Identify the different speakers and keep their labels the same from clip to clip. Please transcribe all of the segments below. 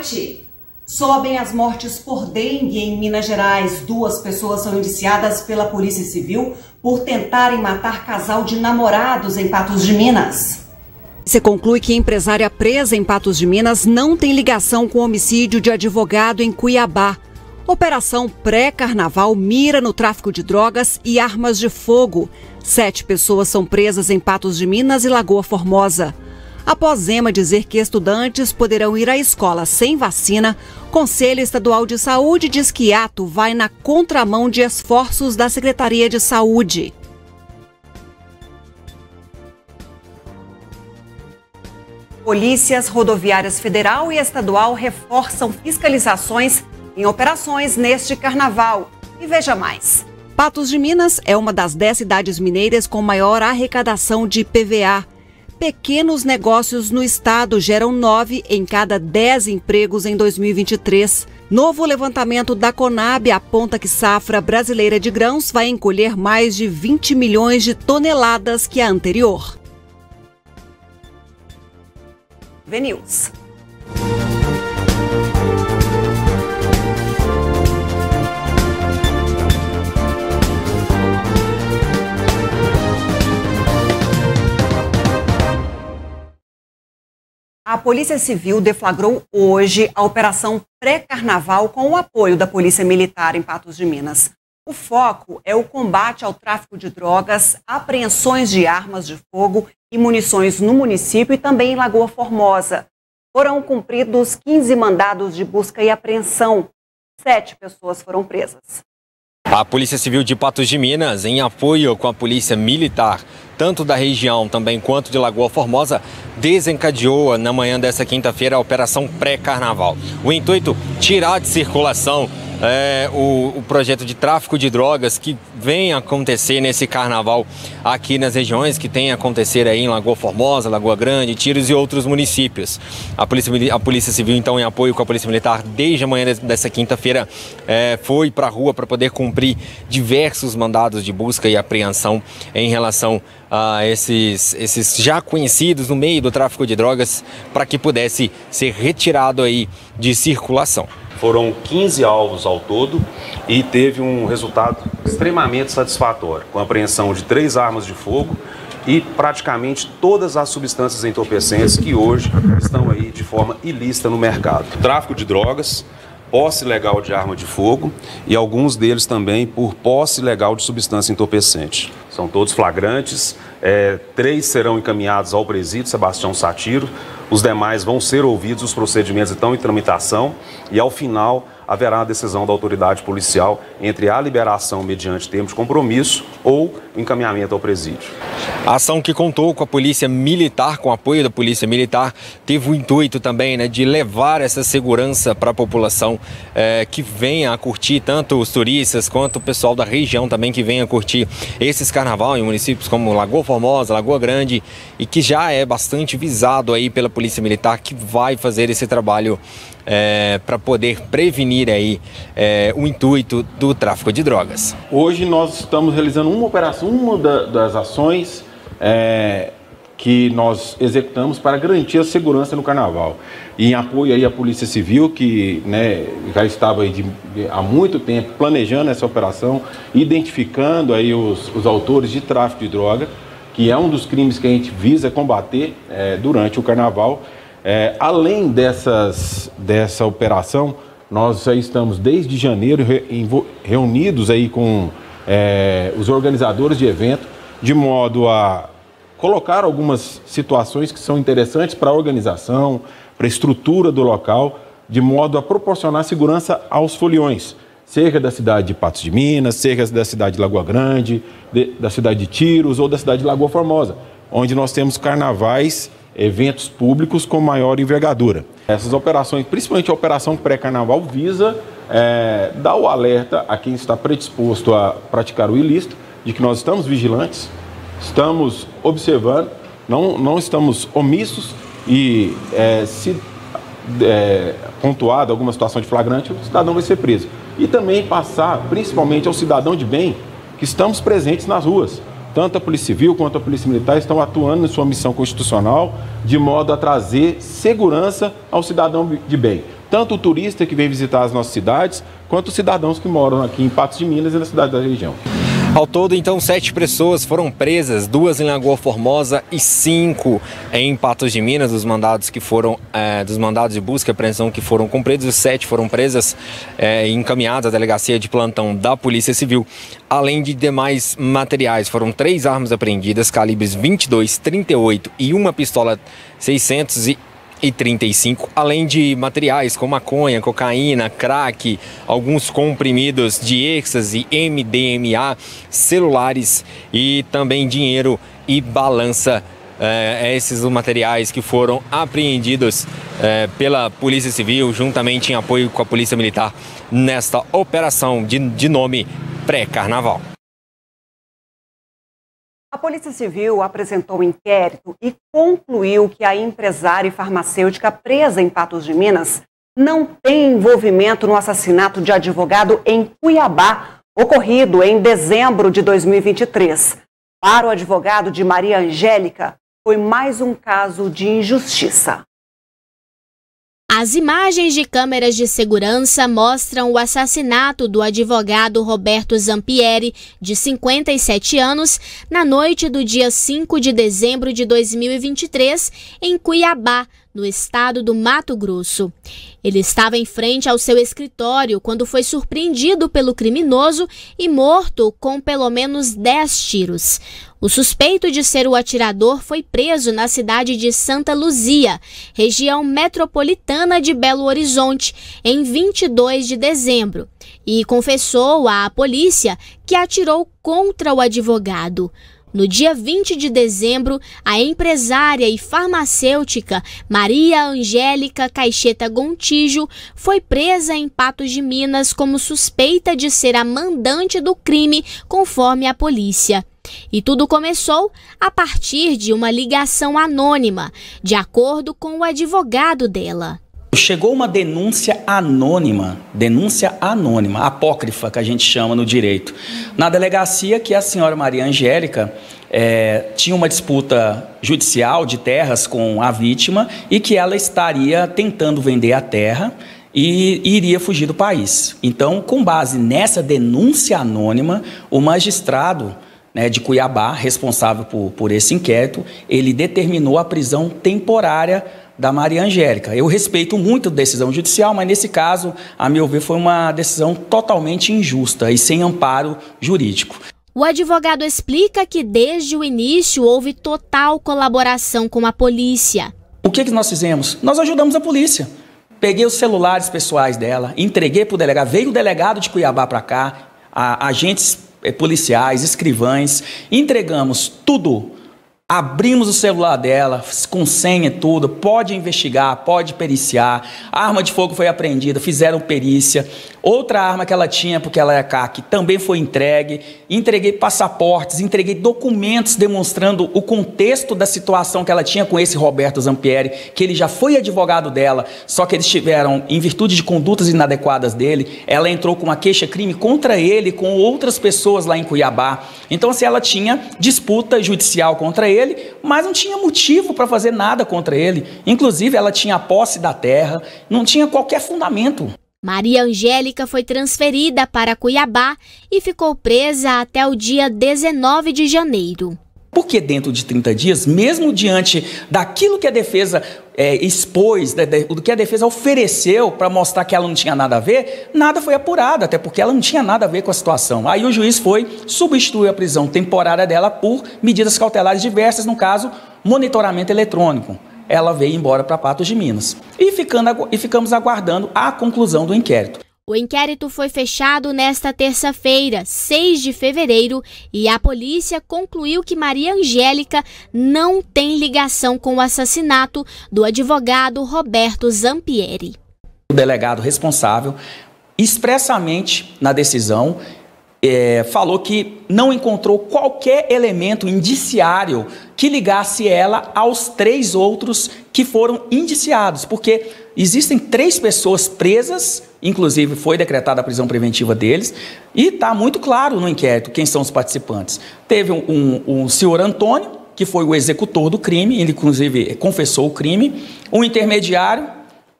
Speaker 1: noite. Sobem as mortes por dengue em Minas Gerais. 2 pessoas são indiciadas pela Polícia Civil por tentarem matar casal de namorados em Patos de Minas. Se conclui que a empresária presa em Patos de Minas não tem ligação com o homicídio de advogado em Cuiabá. Operação pré-carnaval mira no tráfico de drogas e armas de fogo. 7 pessoas são presas em Patos de Minas e Lagoa Formosa. Após Zema dizer que estudantes poderão ir à escola sem vacina, Conselho Estadual de Saúde diz que ato vai na contramão de esforços da Secretaria de Saúde. Polícias rodoviárias federal e estadual reforçam fiscalizações em operações neste carnaval. E veja mais. Patos de Minas é uma das 10 cidades mineiras com maior arrecadação de IPVA. Pequenos negócios no estado geram 9 em cada 10 empregos em 2023. Novo levantamento da Conab aponta que safra brasileira de grãos vai encolher mais de 20 milhões de toneladas que a anterior. VNews. A Polícia Civil deflagrou hoje a operação pré-carnaval com o apoio da Polícia Militar em Patos de Minas. O foco é o combate ao tráfico de drogas, apreensões de armas de fogo e munições no município e também em Lagoa Formosa. Foram cumpridos 15 mandados de busca e apreensão. 7 pessoas foram presas.
Speaker 2: A Polícia Civil de Patos de Minas, em apoio com a Polícia Militar, tanto da região também quanto de Lagoa Formosa, desencadeou na manhã desta quinta-feira a operação pré-carnaval. O intuito, tirar de circulação o projeto de tráfico de drogas que vem acontecer nesse carnaval aqui nas regiões, que tem a acontecer aí em Lagoa Formosa, Lagoa Grande, Tiros e outros municípios. A Polícia Civil, então, em apoio com a Polícia Militar, desde a manhã dessa quinta-feira, foi para a rua para poder cumprir diversos mandados de busca e apreensão em relação a esses já conhecidos no meio do tráfico de drogas, para que pudesse ser retirado aí de circulação.
Speaker 3: Foram 15 alvos ao todo e teve um resultado extremamente satisfatório, com a apreensão de 3 armas de fogo e praticamente todas as substâncias entorpecentes que hoje estão aí de forma ilícita no mercado. Tráfico de drogas, posse ilegal de arma de fogo e alguns deles também por posse ilegal de substância entorpecente. São todos flagrantes, 3 serão encaminhados ao presídio Sebastião Satiro, os demais vão ser ouvidos, os procedimentos estão em tramitação e ao final haverá a decisão da autoridade policial entre a liberação mediante termo de compromisso ou encaminhamento ao presídio.
Speaker 2: A ação, que contou com a Polícia Militar, com o apoio da Polícia Militar, teve o intuito também, de levar essa segurança para a população que venha a curtir, tanto os turistas quanto o pessoal da região também que venha a curtir esses carnaval em municípios como Lagoa Formosa, Lagoa Grande, e que já é bastante visado aí pela Polícia Militar, que vai fazer esse trabalho para poder prevenir aí o intuito do tráfico de drogas.
Speaker 4: Hoje nós estamos realizando uma operação, uma das ações que nós executamos para garantir a segurança no carnaval. E em apoio aí à Polícia Civil, que já estava aí há muito tempo planejando essa operação, identificando aí os autores de tráfico de droga, que é um dos crimes que a gente visa combater durante o carnaval. Além dessa operação, nós já estamos desde janeiro reunidos aí com os organizadores de evento, de modo a colocar algumas situações que são interessantes para a organização, para a estrutura do local, de modo a proporcionar segurança aos foliões, seja da cidade de Patos de Minas, seja da cidade de Lagoa Grande, da cidade de Tiros ou da cidade de Lagoa Formosa, onde nós temos carnavais, eventos públicos com maior envergadura. Essas operações, principalmente a operação pré-carnaval, visa dar o alerta a quem está predisposto a praticar o ilícito, de que nós estamos vigilantes, estamos observando, não estamos omissos e se pontuada alguma situação de flagrante, o cidadão vai ser preso. E também passar, principalmente ao cidadão de bem, que estamos presentes nas ruas. Tanto a Polícia Civil quanto a Polícia Militar estão atuando em sua missão constitucional de modo a trazer segurança ao cidadão de bem. tanto o turista que vem visitar as nossas cidades, quanto os cidadãos que moram aqui em Patos de Minas e na cidade da região.
Speaker 2: Ao todo, então, 7 pessoas foram presas, 2 em Lagoa Formosa e 5 em Patos de Minas, dos mandados de busca e apreensão que foram cumpridos. Os 7 foram presas e encaminhadas à delegacia de plantão da Polícia Civil. Além de demais materiais, foram 3 armas apreendidas, calibres 22, 38 e uma pistola 635, além de materiais como maconha, cocaína, crack, alguns comprimidos de êxtase, MDMA, celulares e também dinheiro e balança. Esses os materiais que foram apreendidos pela Polícia Civil, juntamente em apoio com a Polícia Militar, nesta operação de nome pré-carnaval.
Speaker 1: A Polícia Civil apresentou um inquérito e concluiu que a empresária e farmacêutica presa em Patos de Minas não tem envolvimento no assassinato de advogado em Cuiabá, ocorrido em dezembro de 2023. Para o advogado de Maria Angélica, foi mais um caso de injustiça.
Speaker 5: As imagens de câmeras de segurança mostram o assassinato do advogado Roberto Zampieri, de 57 anos, na noite do dia 5 de dezembro de 2023, em Cuiabá, no estado do Mato Grosso. Ele estava em frente ao seu escritório quando foi surpreendido pelo criminoso e morto com pelo menos 10 tiros. O suspeito de ser o atirador foi preso na cidade de Santa Luzia, região metropolitana de Belo Horizonte, em 22 de dezembro, e confessou à polícia que atirou contra o advogado. No dia 20 de dezembro, a empresária e farmacêutica Maria Angélica Caixeta Gontijo foi presa em Patos de Minas como suspeita de ser a mandante do crime, conforme a polícia. E tudo começou a partir de uma ligação anônima, de acordo com o advogado dela.
Speaker 6: Chegou uma denúncia anônima, apócrifa, que a gente chama no direito, na delegacia que a senhora Maria Angélica tinha uma disputa judicial de terras com a vítima e que ela estaria tentando vender a terra e iria fugir do país. Então, com base nessa denúncia anônima, o magistrado de Cuiabá, responsável por esse inquérito, ele determinou a prisão temporária da Maria Angélica. Eu respeito muito a decisão judicial, mas nesse caso, a meu ver, foi uma decisão totalmente injusta e sem amparo jurídico.
Speaker 5: O advogado explica que desde o início houve total colaboração com a polícia.
Speaker 6: O que nós fizemos? Nós ajudamos a polícia. Peguei os celulares pessoais dela, entreguei para o delegado, veio o delegado de Cuiabá para cá, agentes policiais, escrivães, entregamos tudo. Abrimos o celular dela, com senha e tudo, pode investigar, pode periciar, a arma de fogo foi apreendida, fizeram perícia, outra arma que ela tinha, porque ela é CAC, também foi entregue, entreguei passaportes, entreguei documentos demonstrando o contexto da situação que ela tinha com esse Roberto Zampieri, que ele já foi advogado dela, só que eles tiveram, em virtude de condutas inadequadas dele, ela entrou com uma queixa-crime contra ele, com outras pessoas lá em Cuiabá. Então, assim, ela tinha disputa judicial contra ele, mas não tinha motivo para fazer nada contra ele. Inclusive, ela tinha a posse da terra, não tinha qualquer fundamento.
Speaker 5: Maria Angélica foi transferida para Cuiabá e ficou presa até o dia 19 de janeiro.
Speaker 6: Porque dentro de 30 dias, mesmo diante daquilo que a defesa expôs, do que a defesa ofereceu para mostrar que ela não tinha nada a ver, nada foi apurado, até porque ela não tinha nada a ver com a situação. Aí o juiz substituiu a prisão temporária dela por medidas cautelares diversas, no caso, monitoramento eletrônico. Ela veio embora para Patos de Minas. E ficamos aguardando a conclusão do inquérito.
Speaker 5: O inquérito foi fechado nesta terça-feira, 6 de fevereiro, e a polícia concluiu que Maria Angélica não tem ligação com o assassinato do advogado Roberto Zampieri.
Speaker 6: O delegado responsável, expressamente na decisão, falou que não encontrou qualquer elemento indiciário que ligasse ela aos 3 outros que foram indiciados, porque existem 3 pessoas presas, inclusive foi decretada a prisão preventiva deles, e está muito claro no inquérito quem são os participantes. Teve um senhor Antônio, que foi o executor do crime, ele inclusive confessou o crime, um intermediário,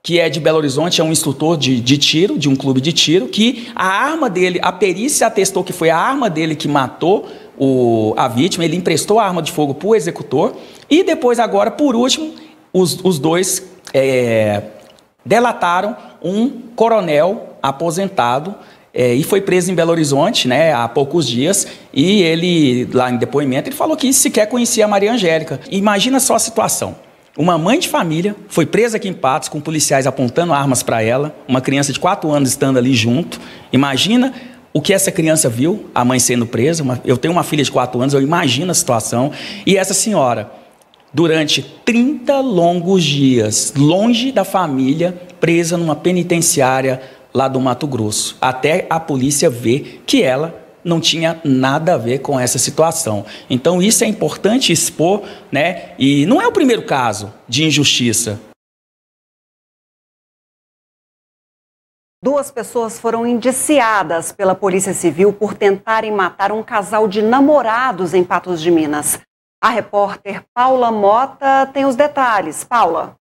Speaker 6: que é de Belo Horizonte, é um instrutor de tiro, de um clube de tiro, que a arma dele, a perícia atestou que foi a arma dele que matou a vítima, ele emprestou a arma de fogo para o executor, e depois agora, por último, os dois delataram um coronel aposentado, e foi preso em Belo Horizonte, né, há poucos dias, e ele, lá em depoimento, ele falou que sequer conhecia a Maria Angélica. Imagina só a situação. Uma mãe de família foi presa aqui em Patos, com policiais apontando armas para ela, uma criança de 4 anos estando ali junto. Imagina o que essa criança viu, a mãe sendo presa. Eu tenho uma filha de 4 anos, eu imagino a situação. E essa senhora, durante 30 longos dias, longe da família, presa numa penitenciária lá do Mato Grosso, até a polícia ver que ela não tinha nada a ver com essa situação. Então isso é importante expor, né? E não é o primeiro caso de injustiça.
Speaker 1: 2 pessoas foram indiciadas pela Polícia Civil por tentarem matar um casal de namorados em Patos de Minas. A repórter Paula Mota tem os detalhes. Paula.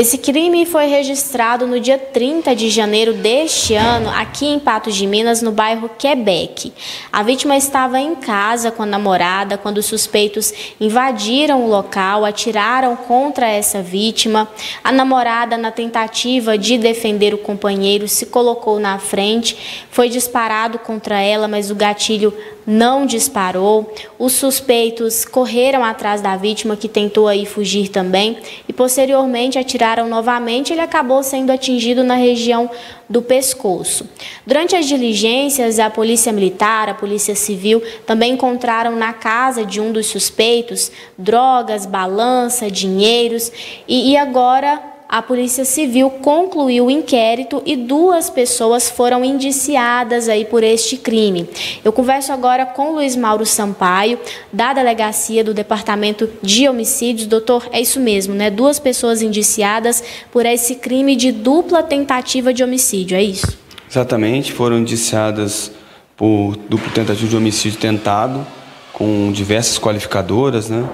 Speaker 5: Esse crime foi registrado no dia 30 de janeiro deste ano, aqui em Patos de Minas, no bairro Quebec. A vítima estava em casa com a namorada quando os suspeitos invadiram o local, atiraram contra essa vítima. A namorada, na tentativa de defender o companheiro, se colocou na frente, foi disparado contra ela, mas o gatilho não disparou. Os suspeitos correram atrás da vítima, que tentou aí fugir também, e posteriormente atiraram novamente. Ele acabou sendo atingido na região do pescoço. Durante as diligências, a Polícia Militar, a Polícia Civil também encontraram na casa de um dos suspeitos drogas, balança, dinheiros, e agora a Polícia Civil concluiu o inquérito e 2 pessoas foram indiciadas aí por este crime. Eu converso agora com Luiz Mauro Sampaio, da Delegacia do Departamento de Homicídios. Doutor, é isso mesmo, né? 2 pessoas indiciadas por esse crime de dupla tentativa de homicídio, é isso?
Speaker 7: Exatamente, foram indiciadas por dupla tentativa de homicídio tentado, com diversas qualificadoras, né?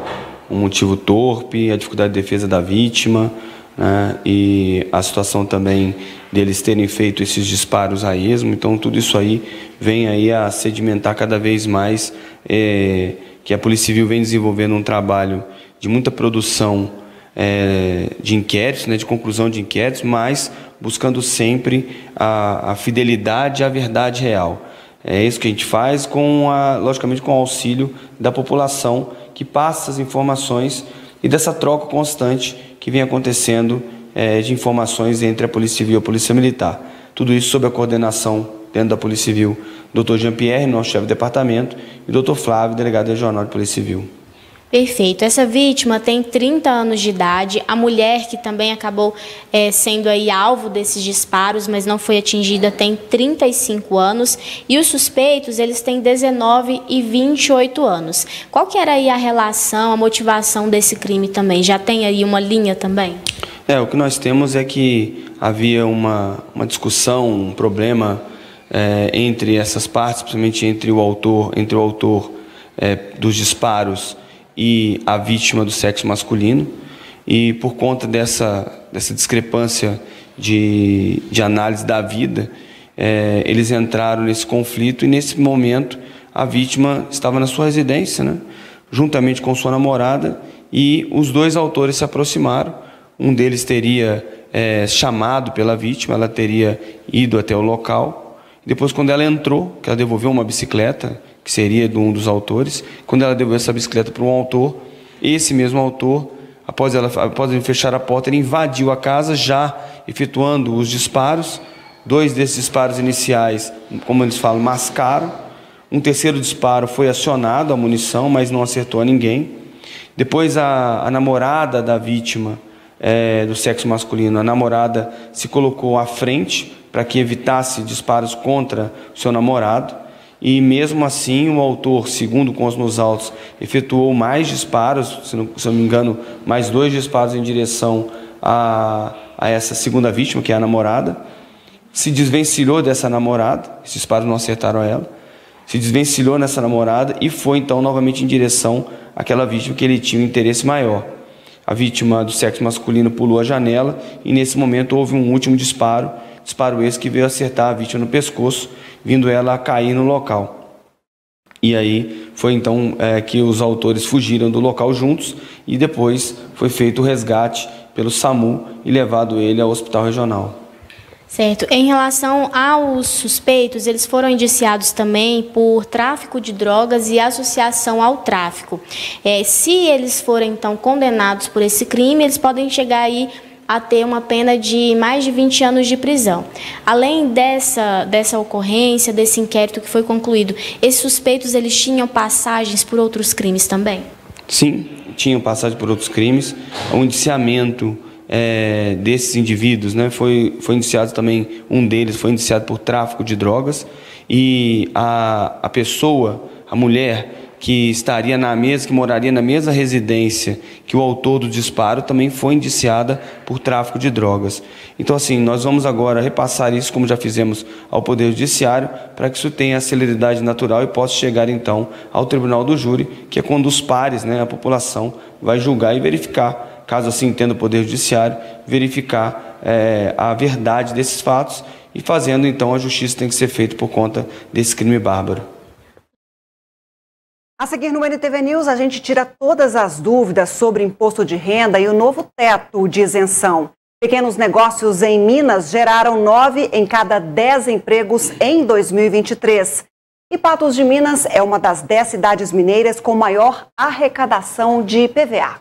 Speaker 7: Um motivo torpe, a dificuldade de defesa da vítima, e a situação também deles terem feito esses disparos a esmo. Então tudo isso aí vem aí a sedimentar cada vez mais, que a Polícia Civil vem desenvolvendo um trabalho de muita produção de inquéritos, né, de conclusão de inquéritos, mas buscando sempre a fidelidade à verdade real. É isso que a gente faz, logicamente com o auxílio da população, que passa as informações, e dessa troca constante que vem acontecendo de informações entre a Polícia Civil e a Polícia Militar. Tudo isso sob a coordenação dentro da Polícia Civil, Dr. Jean-Pierre, nosso chefe de departamento, e Dr. Flávio, delegado regional de Polícia Civil.
Speaker 5: Perfeito. Essa vítima tem 30 anos de idade. A mulher, que também acabou sendo aí alvo desses disparos, mas não foi atingida, tem 35 anos. E os suspeitos, eles têm 19 e 28 anos. Qual que era aí a relação, a motivação desse crime também? Já tem aí uma linha também?
Speaker 7: O que nós temos é que havia uma discussão, um problema entre essas partes, principalmente entre o autor dos disparos e a vítima do sexo masculino, e por conta dessa discrepância de análise da vida, eles entraram nesse conflito, e nesse momento a vítima estava na sua residência, né, juntamente com sua namorada, e os 2 autores se aproximaram. Um deles teria chamado pela vítima, ela teria ido até o local. Depois, quando ela entrou, que ela devolveu uma bicicleta, que seria de um dos autores, quando ela devolveu essa bicicleta para um autor, esse mesmo autor, após ele fechar a porta, ele invadiu a casa, já efetuando os disparos. 2 desses disparos iniciais, como eles falam, mascaram. Um terceiro disparo foi acionado, a munição, mas não acertou a ninguém. Depois a namorada da vítima do sexo masculino, a namorada se colocou à frente para que evitasse disparos contra o seu namorado. E mesmo assim o autor, segundo com os nos autos, efetuou mais disparos, se não me engano, mais 2 disparos em direção a essa segunda vítima, que é a namorada. Se desvencilhou dessa namorada, esses disparos não acertaram ela, se desvencilhou nessa namorada e foi então novamente em direção àquela vítima que ele tinha um interesse maior. a vítima do sexo masculino pulou a janela e nesse momento houve um último disparo esse que veio acertar a vítima no pescoço, vindo ela a cair no local. E aí foi então que os autores fugiram do local juntos e depois foi feito o resgate pelo SAMU e levado ele ao hospital regional.
Speaker 5: Certo. Em relação aos suspeitos, eles foram indiciados também por tráfico de drogas e associação ao tráfico. Se eles forem, então, condenados por esse crime, eles podem chegar aí a ter uma pena de mais de 20 anos de prisão. Além dessa ocorrência, desse inquérito que foi concluído, esses suspeitos, eles tinham passagens por outros crimes também?
Speaker 7: Sim, tinham passagem por outros crimes. O indiciamento desses indivíduos, né, foi indiciado também, um deles foi indiciado por tráfico de drogas e a pessoa, a mulher que que moraria na mesma residência que o autor do disparo também foi indiciada por tráfico de drogas. Então, assim, nós vamos agora repassar isso, como já fizemos ao Poder Judiciário, para que isso tenha a celeridade natural e possa chegar, então, ao Tribunal do Júri, que é quando os pares, né, a população, vai julgar e verificar, caso assim entenda o Poder Judiciário, verificar a verdade desses fatos e fazendo, então, a justiça tem que ser feita por conta desse crime bárbaro.
Speaker 1: A seguir no NTV News, a gente tira todas as dúvidas sobre imposto de renda e o novo teto de isenção. Pequenos negócios em Minas geraram 9 em cada 10 empregos em 2023. E Patos de Minas é uma das 10 cidades mineiras com maior arrecadação de IPVA.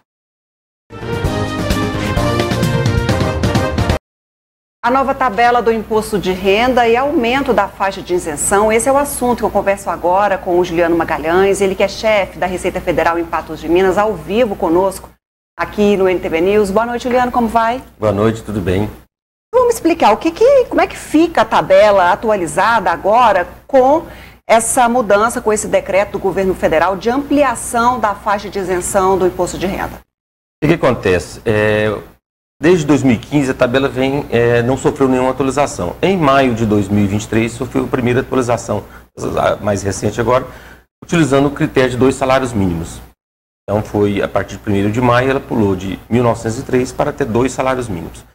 Speaker 1: A nova tabela do imposto de renda e aumento da faixa de isenção, esse é o assunto que eu converso agora com o Juliano Magalhães, ele que é chefe da Receita Federal em Patos de Minas, ao vivo conosco aqui no NTV News. Boa noite, Juliano, como vai?
Speaker 8: Boa noite, tudo bem?
Speaker 1: Vamos explicar como é que fica a tabela atualizada agora com essa mudança, com esse decreto do governo federal de ampliação da faixa de isenção do imposto de renda.
Speaker 8: O que acontece? Desde 2015 a tabela não sofreu nenhuma atualização. Em maio de 2023 sofreu a primeira atualização, a mais recente agora, utilizando o critério de 2 salários mínimos. Então foi a partir de 1º de maio ela pulou de 1.903 para ter 2 salários mínimos.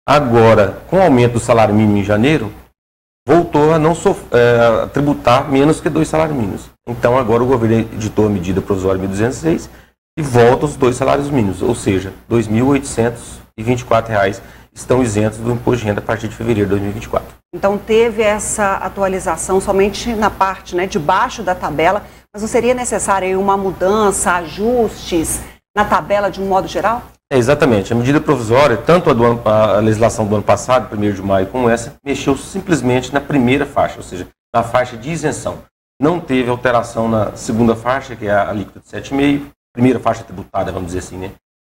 Speaker 8: Agora, com o aumento do salário mínimo em janeiro, voltou a não a tributar menos que 2 salários mínimos. Então agora o governo editou a medida provisória 1.206 e volta os 2 salários mínimos, ou seja, R$ 2.824 estão isentos do imposto de renda a partir de fevereiro de 2024.
Speaker 1: Então teve essa atualização somente na parte, né, de baixo da tabela, mas não seria necessária uma mudança, ajustes na tabela de um modo geral?
Speaker 8: Exatamente. A medida provisória, tanto a legislação do ano passado, 1º de maio, como essa, mexeu simplesmente na primeira faixa, ou seja, na faixa de isenção. Não teve alteração na segunda faixa, que é a alíquota de 7,5%, primeira faixa tributária, vamos dizer assim, né?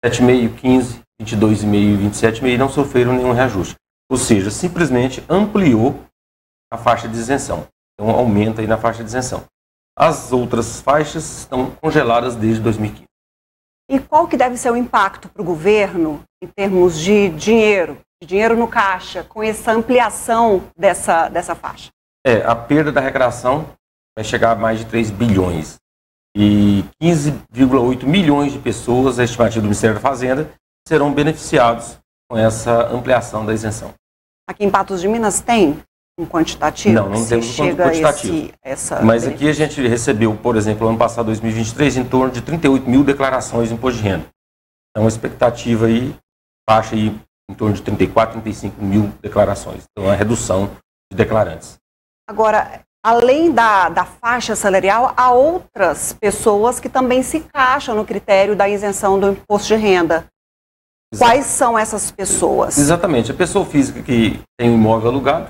Speaker 8: 7,5%, 15%, 22,5% e 27,5% não sofreram nenhum reajuste. Ou seja, simplesmente ampliou a faixa de isenção. Então, aumenta aí na faixa de isenção. As outras faixas estão congeladas desde 2015.
Speaker 1: E qual que deve ser o impacto para o governo em termos de dinheiro no caixa, com essa ampliação dessa faixa?
Speaker 8: A perda da arrecadação vai chegar a mais de 3 bilhões. E 15,8 milhões de pessoas, a estimativa do Ministério da Fazenda, serão beneficiados com essa ampliação da isenção.
Speaker 1: Aqui em Patos de Minas tem um quantitativo?
Speaker 8: Não temos um quantitativo. Mas aqui a gente recebeu, por exemplo, no ano passado, 2023, em torno de 38 mil declarações de imposto de renda. Então, a expectativa aí baixa aí em torno de 34, 35 mil declarações. Então, é uma redução de declarantes.
Speaker 1: Agora, além da faixa salarial, há outras pessoas que também se encaixam no critério da isenção do imposto de renda. Quais são essas pessoas?
Speaker 8: Exatamente. A pessoa física que tem um imóvel alugado,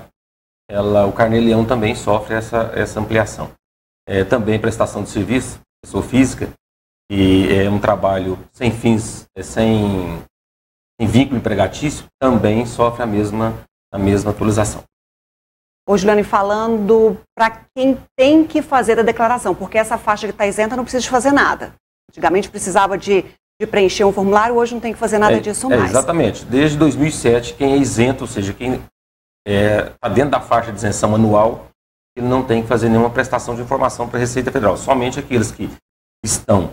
Speaker 8: o Carnê-Leão também sofre essa ampliação. Também prestação de serviço, pessoa física, que é um trabalho sem fins, sem vínculo empregatício, também sofre a mesma atualização.
Speaker 1: Ô, Juliane, falando para quem tem que fazer a declaração, porque essa faixa que está isenta não precisa de fazer nada. Antigamente precisava de preencher um formulário, hoje não tem que fazer nada disso mais.
Speaker 8: Exatamente. Desde 2007, quem é isento, ou seja, quem está dentro da faixa de isenção anual, ele não tem que fazer nenhuma prestação de informação para a Receita Federal. Somente aqueles que estão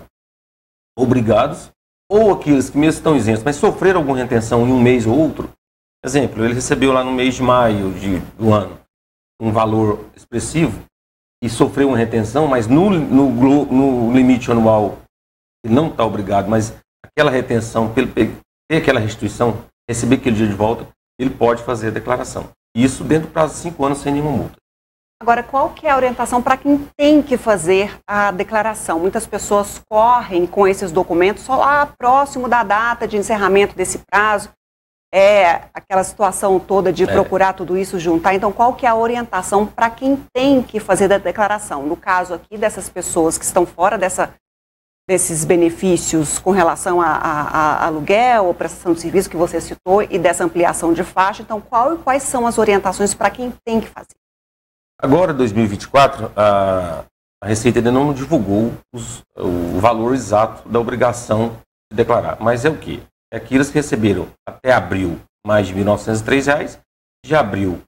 Speaker 8: obrigados ou aqueles que mesmo estão isentos, mas sofreram alguma retenção em um mês ou outro. Exemplo, ele recebeu lá no mês de maio do ano um valor expressivo e sofreu uma retenção, mas no limite anual ele não está obrigado, mas aquela retenção, ter aquela restituição, receber aquele dia de volta, ele pode fazer a declaração. Isso dentro do prazo de 5 anos sem nenhuma multa.
Speaker 1: Agora, qual que é a orientação para quem tem que fazer a declaração? Muitas pessoas correm com esses documentos só lá próximo da data de encerramento desse prazo. É aquela situação toda de procurar tudo isso, juntar. Então, qual que é a orientação para quem tem que fazer a declaração? No caso aqui dessas pessoas que estão fora desses benefícios com relação a aluguel ou prestação de serviço que você citou e dessa ampliação de faixa. Então, quais são as orientações para quem tem que fazer?
Speaker 8: Agora, 2024, a Receita ainda não divulgou o valor exato da obrigação de declarar. Mas é o quê? É aqueles que receberam até abril mais de R$ 1.903, de abril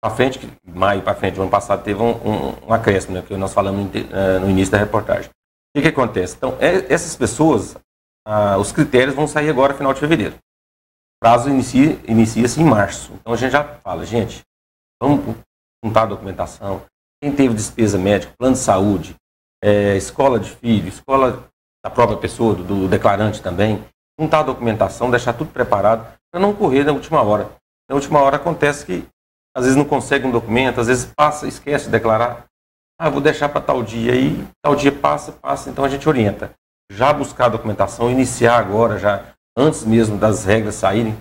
Speaker 8: para frente, maio para frente, do ano passado teve um acréscimo, né, que nós falamos no início da reportagem. O que acontece? Então, essas pessoas, os critérios vão sair agora, final de fevereiro. O prazo inicia-se em março. Então, a gente já fala, gente, vamos juntar a documentação. Quem teve despesa médica, plano de saúde, escola de filho, escola da própria pessoa, do declarante também, juntar a documentação, deixar tudo preparado para não correr na última hora. Na última hora acontece que às vezes não consegue um documento, às vezes passa, esquece de declarar. Vou deixar para tal dia, aí tal dia passa, então a gente orienta. Já buscar a documentação, iniciar agora, já antes mesmo das regras saírem,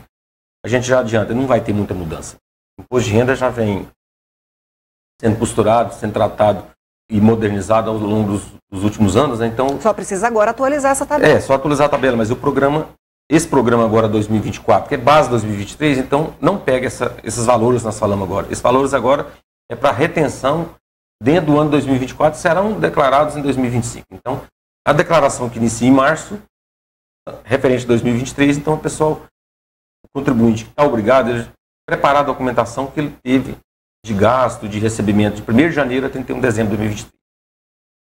Speaker 8: a gente já adianta, não vai ter muita mudança. O imposto de renda já vem sendo costurado, sendo tratado e modernizado ao longo dos últimos anos, né? Então
Speaker 1: só precisa agora atualizar essa tabela.
Speaker 8: Só atualizar a tabela, mas esse programa agora 2024, que é base 2023, então não pega esses valores que nós falamos agora. Esses valores agora é para retenção dentro do ano 2024, serão declarados em 2025. Então, a declaração que inicia em março, referente a 2023, então o pessoal, o contribuinte que está obrigado, ele preparar a documentação que ele teve de gasto, de recebimento de 1º de janeiro a 31 de dezembro de 2023.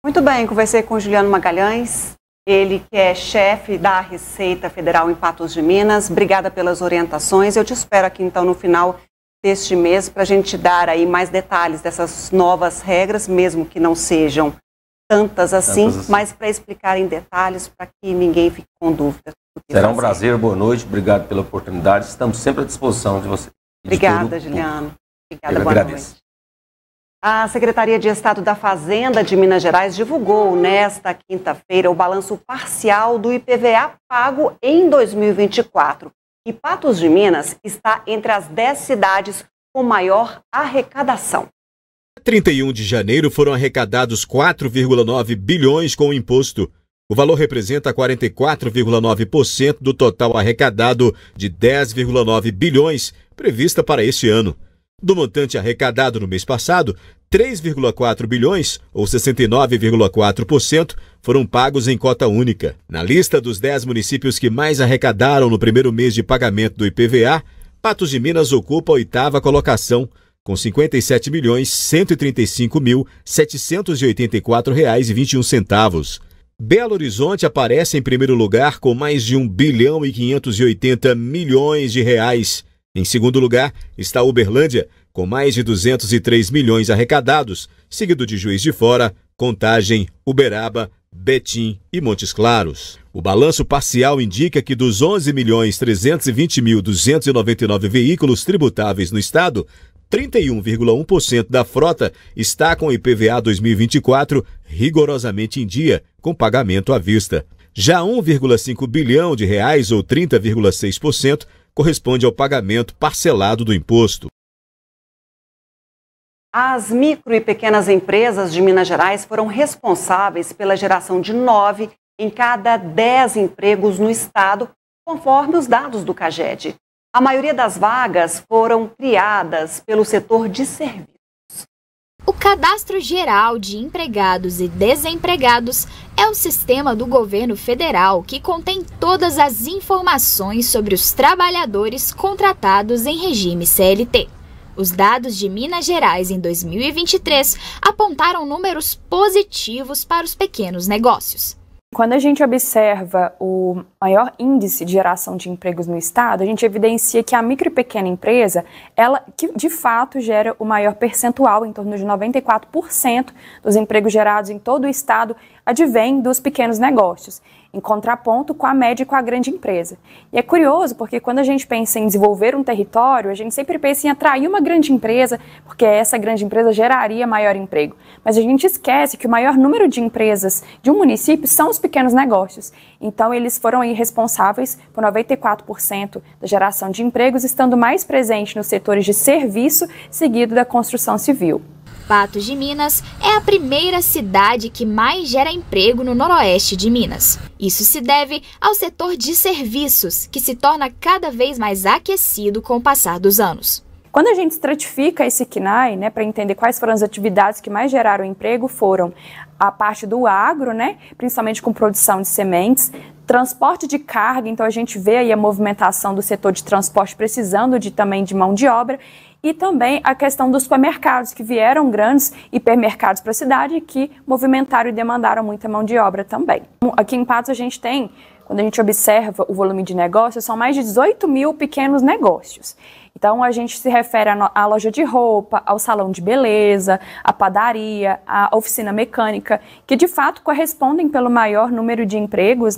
Speaker 1: Muito bem, conversei com o Juliano Magalhães, ele que é chefe da Receita Federal em Patos de Minas. Obrigada pelas orientações. Eu te espero aqui então no final deste mês para a gente dar aí mais detalhes dessas novas regras, mesmo que não sejam tantas assim. Mas para explicar em detalhes, para que ninguém fique com dúvida.
Speaker 8: Será um prazer, boa noite, obrigado pela oportunidade, estamos sempre à disposição de você.
Speaker 1: Obrigada, Juliano. Obrigada, boa noite. A Secretaria de Estado da Fazenda de Minas Gerais divulgou nesta quinta-feira o balanço parcial do IPVA pago em 2024. E Patos de Minas está entre as 10 cidades com maior arrecadação.
Speaker 9: 31 de janeiro foram arrecadados 4,9 bilhões com o imposto. O valor representa 44,9% do total arrecadado de 10,9 bilhões prevista para este ano. Do montante arrecadado no mês passado, 3,4 bilhões, ou 69,4%, foram pagos em cota única. Na lista dos 10 municípios que mais arrecadaram no primeiro mês de pagamento do IPVA, Patos de Minas ocupa a 8ª colocação, com R$ 57.135.784,21. Belo Horizonte aparece em primeiro lugar com mais de 1 bilhão e 580 milhões de reais. Em segundo lugar está Uberlândia, com mais de 203 milhões arrecadados, seguido de Juiz de Fora, Contagem, Uberaba, Betim e Montes Claros. O balanço parcial indica que dos 11.320.299 veículos tributáveis no estado, 31,1% da frota está com o IPVA 2024 rigorosamente em dia, com pagamento à vista. Já 1,5 bilhão de reais, ou 30,6%, corresponde ao pagamento parcelado do imposto.
Speaker 1: As micro e pequenas empresas de Minas Gerais foram responsáveis pela geração de 9 em cada 10 empregos no estado, conforme os dados do CAGED. A maioria das vagas foram criadas pelo setor de serviços.
Speaker 5: O Cadastro Geral de Empregados e Desempregados é o sistema do governo federal que contém todas as informações sobre os trabalhadores contratados em regime CLT. Os dados de Minas Gerais em 2023 apontaram números positivos para os pequenos negócios.
Speaker 10: Quando a gente observa o maior índice de geração de empregos no Estado, a gente evidencia que a micro e pequena empresa, ela que de fato gera o maior percentual, em torno de 94% dos empregos gerados em todo o Estado advém dos pequenos negócios, em contraponto com a média e com a grande empresa. E é curioso porque quando a gente pensa em desenvolver um território, a gente sempre pensa em atrair uma grande empresa, porque essa grande empresa geraria maior emprego. Mas a gente esquece que o maior número de empresas de um município são os pequenos negócios. Então eles foram aí responsáveis por 94% da geração de empregos, estando mais presente nos setores de serviço, seguido da construção civil.
Speaker 5: Patos de Minas é a primeira cidade que mais gera emprego no noroeste de Minas. Isso se deve ao setor de serviços, que se torna cada vez mais aquecido com o passar dos anos.
Speaker 10: Quando a gente estratifica esse CNAE, para entender quais foram as atividades que mais geraram emprego, foram a parte do agro, principalmente com produção de sementes, transporte de carga, então a gente vê aí a movimentação do setor de transporte precisando também de mão de obra, e também a questão dos supermercados, que vieram grandes hipermercados para a cidade e que movimentaram e demandaram muita mão de obra também. Aqui em Patos a gente tem, quando a gente observa o volume de negócios, são mais de 18 mil pequenos negócios. Então a gente se refere à loja de roupa, ao salão de beleza, à padaria, à oficina mecânica, que de fato correspondem pelo maior número de empregos,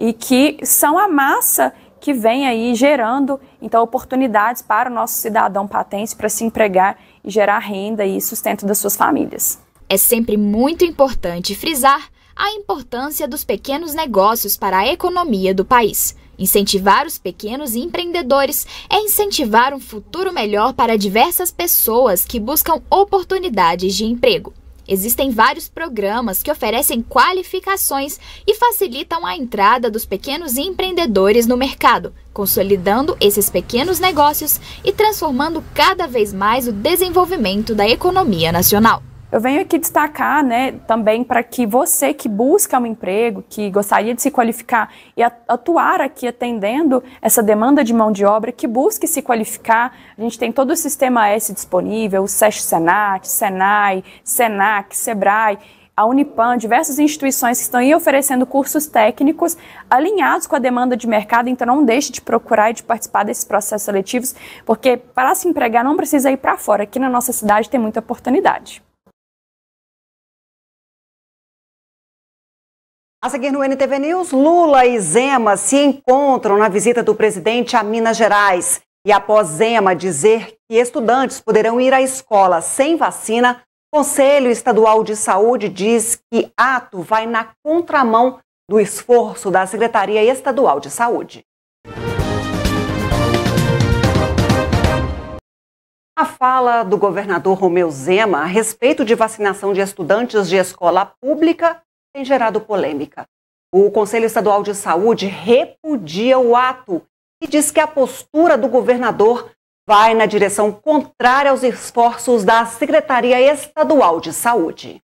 Speaker 10: e que são a massa que vem aí gerando, então, oportunidades para o nosso cidadão patense para se empregar e gerar renda e sustento das suas famílias.
Speaker 5: É sempre muito importante frisar a importância dos pequenos negócios para a economia do país. Incentivar os pequenos empreendedores é incentivar um futuro melhor para diversas pessoas que buscam oportunidades de emprego. Existem vários programas que oferecem qualificações e facilitam a entrada dos pequenos empreendedores no mercado, consolidando esses pequenos negócios e transformando cada vez mais o desenvolvimento da economia nacional.
Speaker 10: Eu venho aqui destacar, também para que você que busca um emprego, que gostaria de se qualificar e atuar aqui atendendo essa demanda de mão de obra, que busque se qualificar. A gente tem todo o Sistema S disponível, o SESC-Senat, Senai, Senac, Sebrae, a Unipan, diversas instituições que estão aí oferecendo cursos técnicos alinhados com a demanda de mercado, então não deixe de procurar e de participar desses processos seletivos, porque para se empregar não precisa ir para fora, aqui na nossa cidade tem muita oportunidade.
Speaker 1: A seguir no NTV News, Lula e Zema se encontram na visita do presidente a Minas Gerais. E após Zema dizer que estudantes poderão ir à escola sem vacina, o Conselho Estadual de Saúde diz que ato vai na contramão do esforço da Secretaria Estadual de Saúde. A fala do governador Romeu Zema a respeito de vacinação de estudantes de escola pública tem gerado polêmica. O Conselho Estadual de Saúde repudia o ato e diz que a postura do governador vai na direção contrária aos esforços da Secretaria Estadual de Saúde.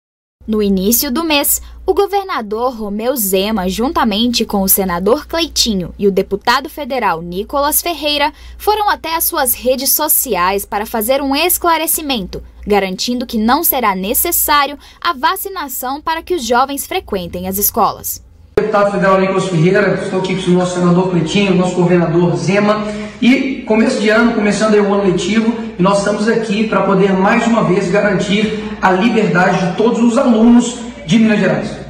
Speaker 5: No início do mês, o governador Romeu Zema, juntamente com o senador Cleitinho e o deputado federal Nicolas Ferreira, foram até as suas redes sociais para fazer um esclarecimento, garantindo que não será necessário a vacinação para que os jovens frequentem as escolas.
Speaker 11: Deputado federal Nicolas Ferreira, estou aqui com o nosso senador Cleitinho, o nosso governador Zema, e começo de ano, começando aí o ano letivo, e nós estamos aqui para poder mais uma vez garantir a liberdade de todos os alunos de Minas Gerais.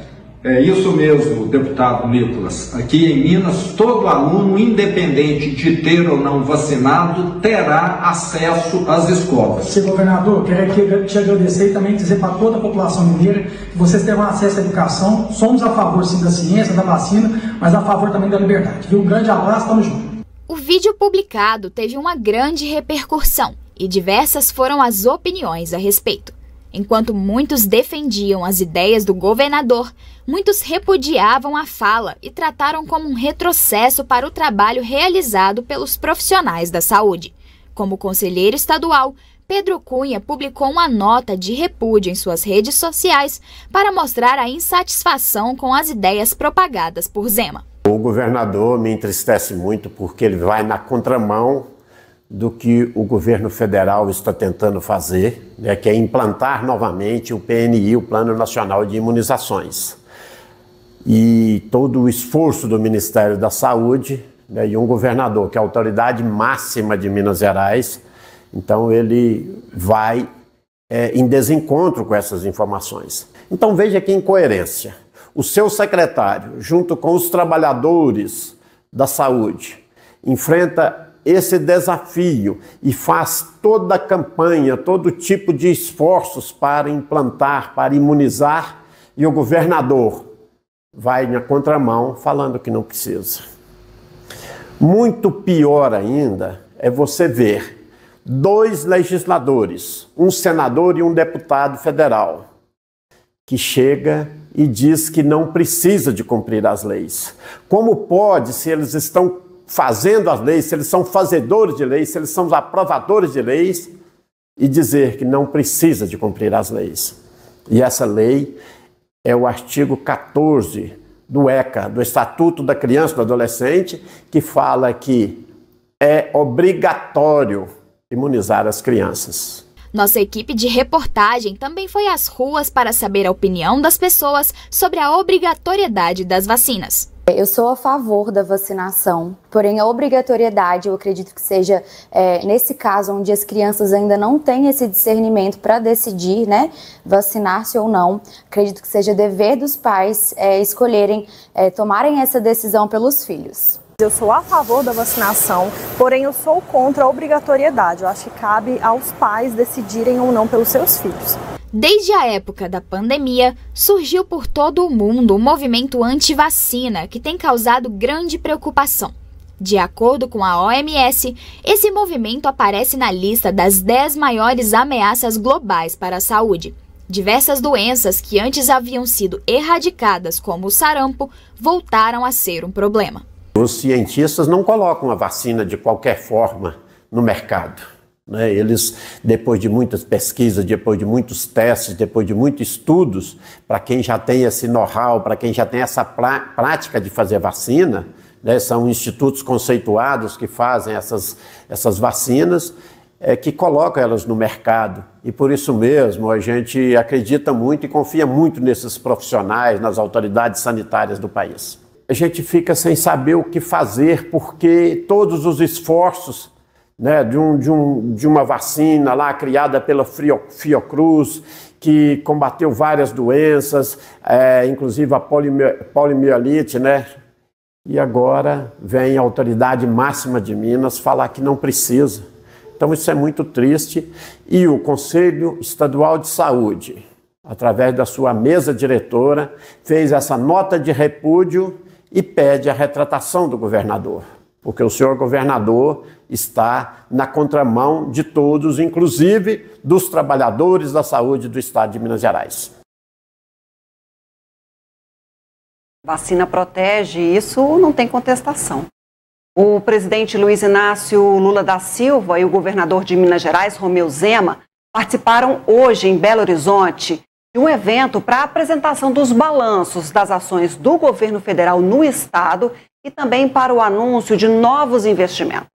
Speaker 12: É isso mesmo, deputado Nicolas. Aqui em Minas, todo aluno, independente de ter ou não vacinado, terá acesso às escolas.
Speaker 13: Senhor governador, quero aqui te agradecer e também dizer para toda a população mineira que vocês terão acesso à educação. Somos a favor, sim, da ciência, da vacina, mas a favor também da liberdade. E um grande abraço, estamos juntos.
Speaker 5: O vídeo publicado teve uma grande repercussão e diversas foram as opiniões a respeito. Enquanto muitos defendiam as ideias do governador, muitos repudiavam a fala e trataram como um retrocesso para o trabalho realizado pelos profissionais da saúde. Como conselheiro estadual, Pedro Cunha publicou uma nota de repúdio em suas redes sociais para mostrar a insatisfação com as ideias propagadas por Zema.
Speaker 14: O governador me entristece muito porque ele vai na contramão do que o governo federal está tentando fazer, que é implantar novamente o PNI, o Plano Nacional de Imunizações. e todo o esforço do Ministério da Saúde, né, e um governador, que é a autoridade máxima de Minas Gerais, então ele vai em desencontro com essas informações. Então veja que incoerência. O seu secretário, junto com os trabalhadores da saúde, enfrenta esse desafio e faz toda a campanha, todo tipo de esforços para implantar, para imunizar, e o governador vai na contramão falando que não precisa. Muito pior ainda é você ver 2 legisladores, um senador e um deputado federal, que chega e diz que não precisa de cumprir as leis. Como pode, se eles estão fazendo as leis, se eles são fazedores de leis, se eles são aprovadores de leis, e dizer que não precisa de cumprir as leis? E essa lei é o artigo 14 do ECA, do Estatuto da Criança e do Adolescente, que fala que é obrigatório imunizar as crianças.
Speaker 15: Nossa equipe de reportagem também foi às ruas para saber a opinião das pessoas sobre a obrigatoriedade das vacinas.
Speaker 16: Eu sou a favor da vacinação, porém a obrigatoriedade eu acredito que seja, nesse caso, onde as crianças ainda não têm esse discernimento para decidir, né, vacinar-se ou não, acredito que seja dever dos pais escolherem, tomarem essa decisão pelos filhos.
Speaker 17: Eu sou a favor da vacinação, porém eu sou contra a obrigatoriedade. Eu acho que cabe aos pais decidirem ou não pelos seus filhos.
Speaker 15: Desde a época da pandemia, surgiu por todo o mundo um movimento anti-vacina que tem causado grande preocupação. De acordo com a OMS, esse movimento aparece na lista das 10 maiores ameaças globais para a saúde. Diversas doenças que antes haviam sido erradicadas, como o sarampo, voltaram a ser um problema.
Speaker 14: Os cientistas não colocam a vacina de qualquer forma no mercado, né? Eles, depois de muitas pesquisas, depois de muitos testes, depois de muitos estudos, para quem já tem esse know-how, para quem já tem essa prática de fazer vacina, né? São institutos conceituados que fazem essas vacinas, que colocam elas no mercado. E por isso mesmo a gente acredita muito e confia muito nesses profissionais, nas autoridades sanitárias do país. A gente fica sem saber o que fazer, porque todos os esforços, né, de uma vacina lá criada pela Fiocruz, que combateu várias doenças, inclusive a poliomielite, né? E agora vem a autoridade máxima de Minas falar que não precisa. Então isso é muito triste. E o Conselho Estadual de Saúde, através da sua mesa diretora, fez essa nota de repúdio e pede a retratação do governador, porque o senhor governador está na contramão de todos, inclusive dos trabalhadores da saúde do estado de Minas Gerais.
Speaker 1: Vacina protege, isso não tem contestação. O presidente Luiz Inácio Lula da Silva e o governador de Minas Gerais, Romeu Zema, participaram hoje em Belo Horizonte de um evento para a apresentação dos balanços das ações do governo federal no estado e também para o anúncio de novos investimentos.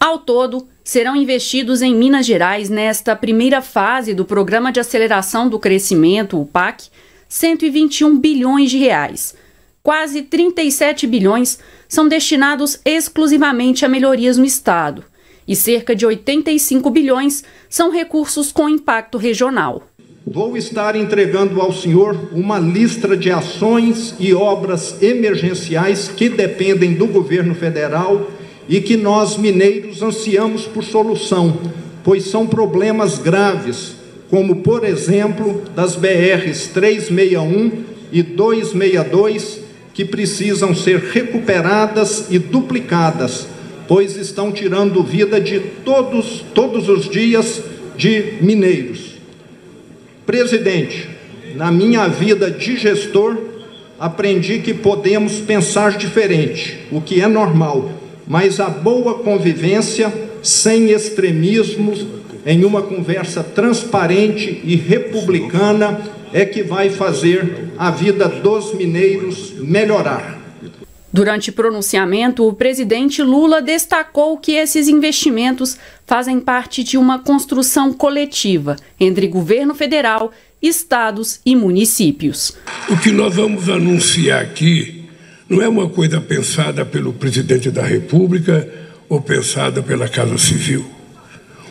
Speaker 18: Ao todo, serão investidos em Minas Gerais, nesta primeira fase do Programa de Aceleração do Crescimento, o PAC, 121 bilhões de reais. Quase 37 bilhões são destinados exclusivamente a melhorias no estado e cerca de 85 bilhões são recursos com impacto regional.
Speaker 12: Vou estar entregando ao senhor uma lista de ações e obras emergenciais que dependem do governo federal e que nós mineiros ansiamos por solução, pois são problemas graves, como por exemplo das BRs 361 e 262, que precisam ser recuperadas e duplicadas, pois estão tirando vida de todos os dias de mineiros. Presidente, na minha vida de gestor, aprendi que podemos pensar diferente, o que é normal, mas a boa convivência, sem extremismos, em uma conversa transparente e republicana, é que vai fazer a vida dos mineiros melhorar.
Speaker 18: Durante o pronunciamento, o presidente Lula destacou que esses investimentos fazem parte de uma construção coletiva entre governo federal estados e municípios.
Speaker 19: O que nós vamos anunciar aqui não é uma coisa pensada pelo presidente da República ou pensada pela Casa Civil.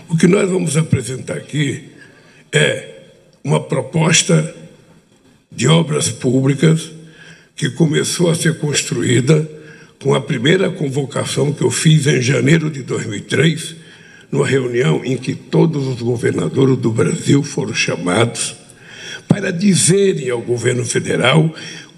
Speaker 19: O que nós vamos apresentar aqui é uma proposta de obras públicas que começou a ser construída com a primeira convocação que eu fiz em janeiro de 2003, numa reunião em que todos os governadores do Brasil foram chamados para dizerem ao governo federal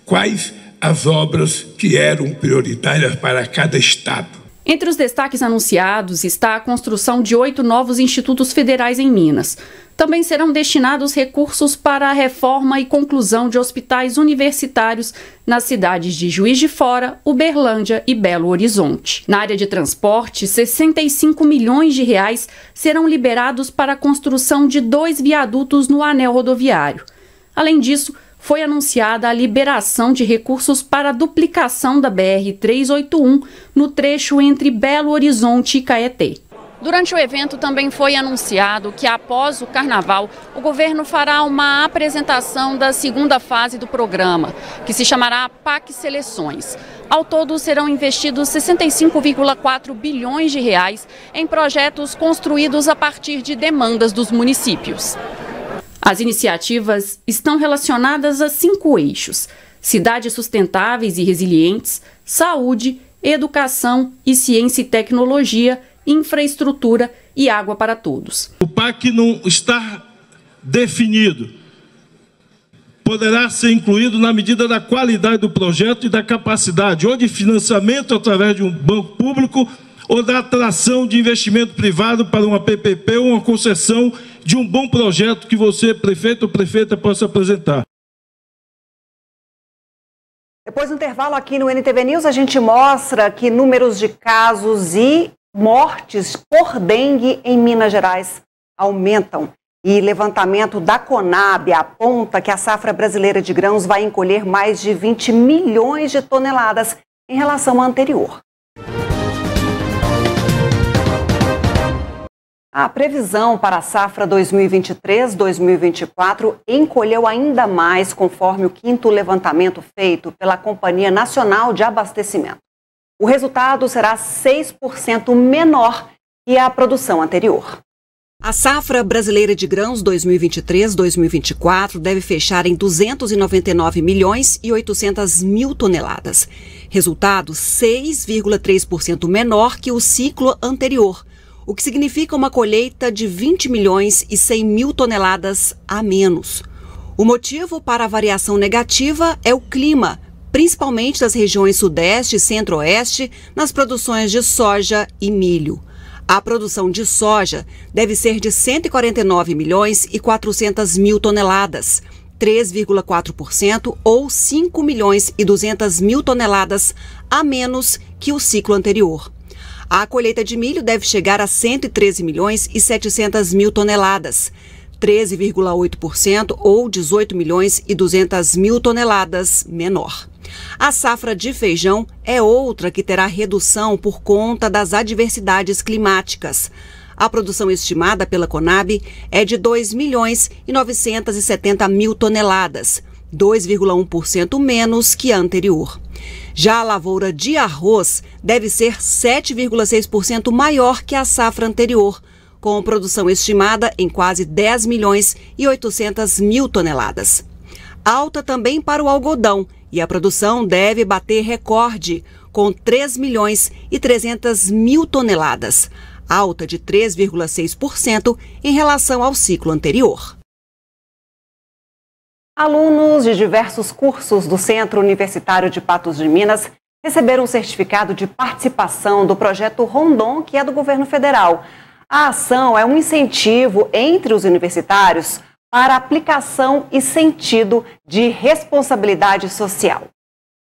Speaker 19: quais as obras que eram prioritárias para cada estado.
Speaker 18: Entre os destaques anunciados está a construção de 8 novos institutos federais em Minas. Também serão destinados recursos para a reforma e conclusão de hospitais universitários nas cidades de Juiz de Fora, Uberlândia e Belo Horizonte. Na área de transporte, 65 milhões de reais serão liberados para a construção de 2 viadutos no anel rodoviário. Além disso, foi anunciada a liberação de recursos para a duplicação da BR-381 no trecho entre Belo Horizonte e Caeté. Durante o evento também foi anunciado que após o Carnaval, o governo fará uma apresentação da segunda fase do programa, que se chamará PAC Seleções. Ao todo, serão investidos 65,4 bilhões de reais em projetos construídos a partir de demandas dos municípios. As iniciativas estão relacionadas a 5 eixos: cidades sustentáveis e resilientes, saúde, educação e ciência e tecnologia, infraestrutura e água para todos.
Speaker 20: O PAC não está definido. Poderá ser incluído na medida da qualidade do projeto e da capacidade, ou de financiamento através de um banco público, ou da atração de investimento privado para uma PPP ou uma concessão de um bom projeto que você, prefeito ou prefeita, possa apresentar.
Speaker 1: Depois do intervalo aqui no NTV News, a gente mostra que números de casos e mortes por dengue em Minas Gerais aumentam. E levantamento da Conab aponta que a safra brasileira de grãos vai encolher mais de 20 milhões de toneladas em relação à anterior. A previsão para a safra 2023-2024 encolheu ainda mais, conforme o 5º levantamento feito pela Companhia Nacional de Abastecimento. O resultado será 6% menor que a produção anterior. A safra brasileira de grãos 2023-2024 deve fechar em 299 milhões e 800 mil toneladas. Resultado 6,3% menor que o ciclo anterior, o que significa uma colheita de 20 milhões e 100 mil toneladas a menos. O motivo para a variação negativa é o clima, principalmente das regiões Sudeste e Centro-Oeste, nas produções de soja e milho. A produção de soja deve ser de 149 milhões e 400 mil toneladas, 3,4% ou 5 milhões e 200 mil toneladas a menos que o ciclo anterior. A colheita de milho deve chegar a 113 milhões e 700 mil toneladas, 13,8% ou 18 milhões e 200 mil toneladas menor. A safra de feijão é outra que terá redução por conta das adversidades climáticas. A produção estimada pela Conab é de 2 milhões e 970 mil toneladas, 2,1% menos que a anterior. Já a lavoura de arroz deve ser 7,6% maior que a safra anterior, com produção estimada em quase 10 milhões e 800 mil toneladas. Alta também para o algodão, e a produção deve bater recorde, com 3 milhões e 300 mil toneladas, alta de 3,6% em relação ao ciclo anterior. Alunos de diversos cursos do Centro Universitário de Patos de Minas receberam um certificado de participação do projeto Rondon, que é do governo federal. A ação é um incentivo entre os universitários para aplicação e sentido de responsabilidade social.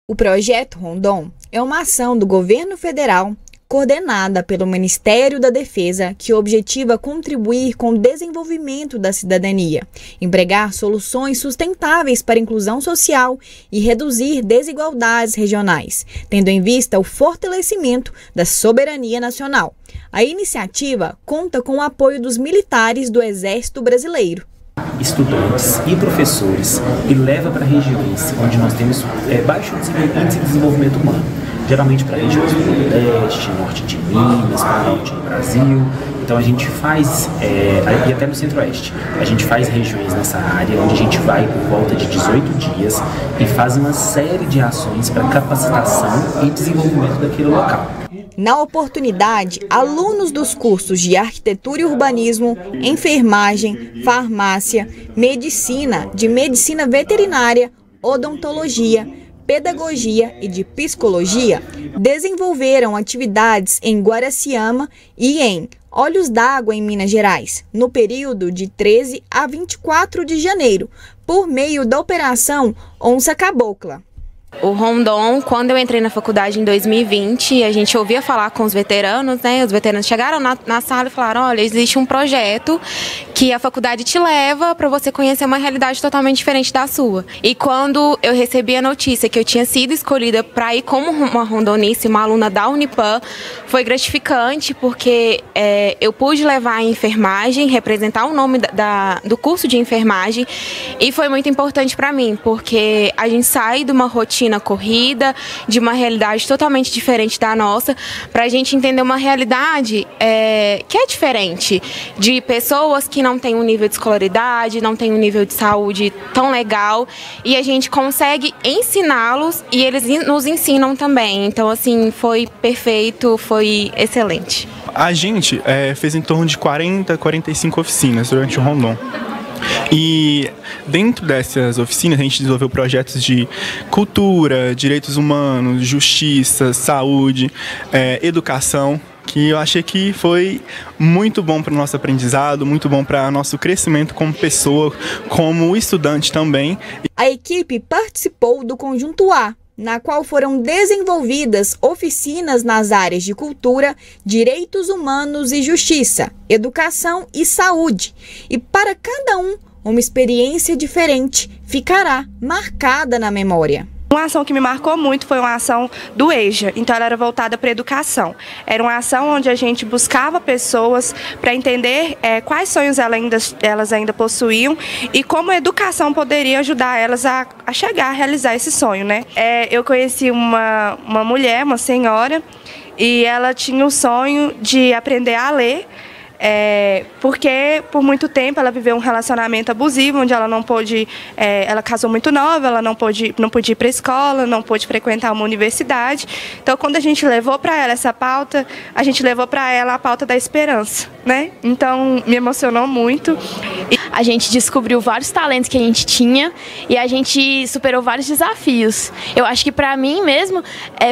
Speaker 21: O projeto Rondon é uma ação do governo federal coordenada pelo Ministério da Defesa, que objetiva contribuir com o desenvolvimento da cidadania, empregar soluções sustentáveis para a inclusão social e reduzir desigualdades regionais, tendo em vista o fortalecimento da soberania nacional. A iniciativa conta com o apoio dos militares do Exército Brasileiro.
Speaker 3: estudantes e professores e leva para regiões onde nós temos baixo índice de desenvolvimento humano. Geralmente para regiões do Nordeste, Norte de Minas, para o Norte do Brasil. Então a gente faz, e até no Centro-Oeste, a gente faz regiões nessa área onde a gente vai por volta de 18 dias e faz uma série de ações para capacitação e desenvolvimento daquele local.
Speaker 21: Na oportunidade, alunos dos cursos de Arquitetura e Urbanismo, Enfermagem, Farmácia, Medicina, de Medicina Veterinária, Odontologia, Pedagogia e de Psicologia desenvolveram atividades em Guaraciama e em Olhos d'Água, em Minas Gerais, no período de 13 a 24 de janeiro, por meio da Operação Onça Cabocla.
Speaker 22: O Rondon, quando eu entrei na faculdade em 2020, a gente ouvia falar com os veteranos, né? Os veteranos chegaram na sala e falaram: olha, existe um projeto que a faculdade te leva para você conhecer uma realidade totalmente diferente da sua. E quando eu recebi a notícia que eu tinha sido escolhida para ir como uma rondonista, uma aluna da Unipam, foi gratificante porque eu pude levar a enfermagem, representar o nome do curso de enfermagem, e foi muito importante para mim, porque a gente sai de uma rotina corrida, de uma realidade totalmente diferente da nossa, para a gente entender uma realidade que é diferente, de pessoas que não têm um nível de escolaridade, não têm um nível de saúde tão legal, e a gente consegue ensiná-los e eles nos ensinam também. Então, assim, foi perfeito, foi excelente.
Speaker 23: A gente fez em torno de 40, 45 oficinas durante o Rondon. E dentro dessas oficinas a gente desenvolveu projetos de cultura, direitos humanos, justiça, saúde, educação, que eu achei que foi muito bom para o nosso aprendizado, muito bom para o nosso crescimento como pessoa, como estudante também.
Speaker 21: A equipe participou do Conjunto A, na qual foram desenvolvidas oficinas nas áreas de cultura, direitos humanos e justiça, educação e saúde. E para cada um, uma experiência diferente ficará marcada na memória.
Speaker 24: Uma ação que me marcou muito foi uma ação do EJA, então ela era voltada para a educação. Era uma ação onde a gente buscava pessoas para entender quais sonhos elas ainda possuíam e como a educação poderia ajudar elas a chegar a realizar esse sonho, né? Eu conheci uma mulher, uma senhora, e ela tinha o sonho de aprender a ler, porque por muito tempo ela viveu um relacionamento abusivo, onde ela não pôde, ela casou muito nova, ela não podia ir para a escola, não pôde frequentar uma universidade. Então, quando a gente levou para ela essa pauta, a gente levou para ela a pauta da esperança, né? Então, me emocionou muito.
Speaker 25: A gente descobriu vários talentos que a gente tinha e a gente superou vários desafios. Eu acho que para mim mesmo,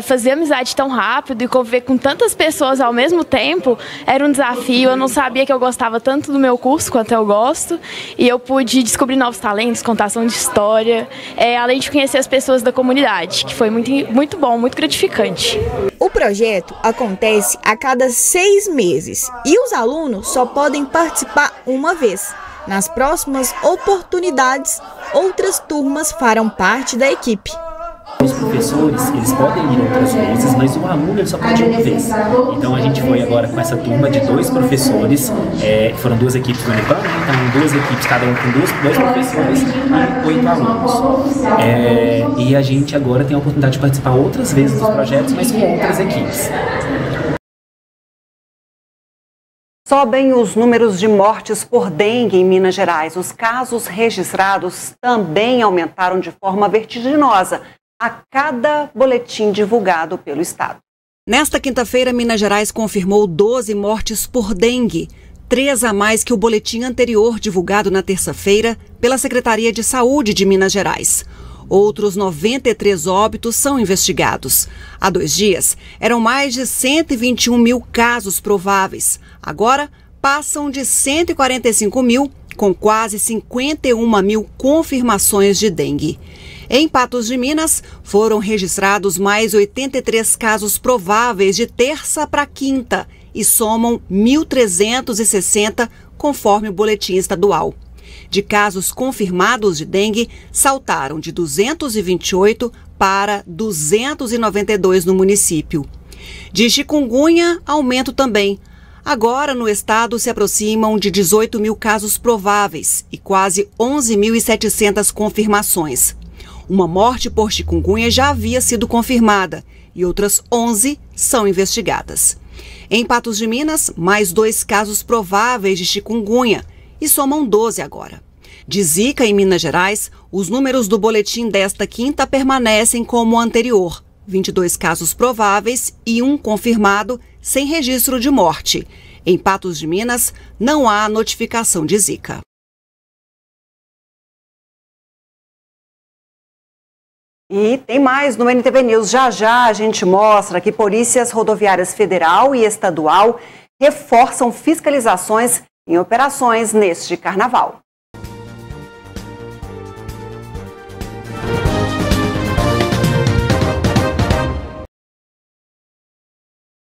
Speaker 25: fazer amizade tão rápido e conviver com tantas pessoas ao mesmo tempo era um desafio. Eu não sabia que eu gostava tanto do meu curso quanto eu gosto, e eu pude descobrir novos talentos, contação de história, além de conhecer as pessoas da comunidade, que foi muito bom, muito gratificante.
Speaker 21: O projeto acontece a cada 6 meses e os alunos só podem participar uma vez. Nas próximas oportunidades, outras turmas farão parte da equipe.
Speaker 3: Os professores, eles podem ir outras vezes, mas o aluno ele só pode ir uma vez. Então a gente foi agora com essa turma de 2 professores, foram 2 equipes do Unipam, então 2 equipes, cada um com 2 professores e 8 alunos. E a gente agora tem a oportunidade de participar outras vezes dos projetos, mas com outras equipes.
Speaker 1: Sobem os números de mortes por dengue em Minas Gerais. Os casos registrados também aumentaram de forma vertiginosa a cada boletim divulgado pelo Estado. Nesta quinta-feira, Minas Gerais confirmou 12 mortes por dengue, 3 a mais que o boletim anterior divulgado na terça-feira pela Secretaria de Saúde de Minas Gerais. Outros 93 óbitos são investigados. Há 2 dias, eram mais de 121 mil casos prováveis. Agora, passam de 145 mil, com quase 51 mil confirmações de dengue. Em Patos de Minas, foram registrados mais 83 casos prováveis de terça para quinta e somam 1.360, conforme o boletim estadual. De casos confirmados de dengue, saltaram de 228 para 292 no município. De chikungunya, aumento também. Agora, no estado, se aproximam de 18 mil casos prováveis e quase 11.700 confirmações. Uma morte por chikungunya já havia sido confirmada e outras 11 são investigadas. Em Patos de Minas, mais 2 casos prováveis de chikungunya e somam 12 agora. De Zika, em Minas Gerais, os números do boletim desta quinta permanecem como o anterior: 22 casos prováveis e 1 confirmado, sem registro de morte. Em Patos de Minas, não há notificação de Zika. E tem mais no NTV News. Já já a gente mostra que polícias rodoviárias federal e estadual reforçam fiscalizações em operações neste carnaval.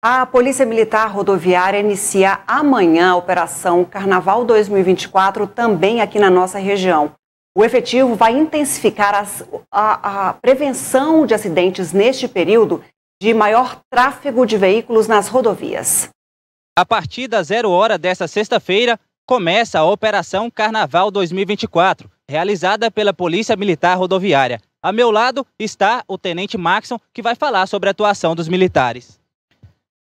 Speaker 1: A Polícia Militar Rodoviária inicia amanhã a Operação Carnaval 2024 também aqui na nossa região. O efetivo vai intensificar a prevenção de acidentes neste período de maior tráfego de veículos nas rodovias.
Speaker 2: A partir da 0 hora desta sexta-feira, começa a Operação Carnaval 2024, realizada pela Polícia Militar Rodoviária. A meu lado está o Tenente Maxson, que vai falar sobre a atuação dos militares.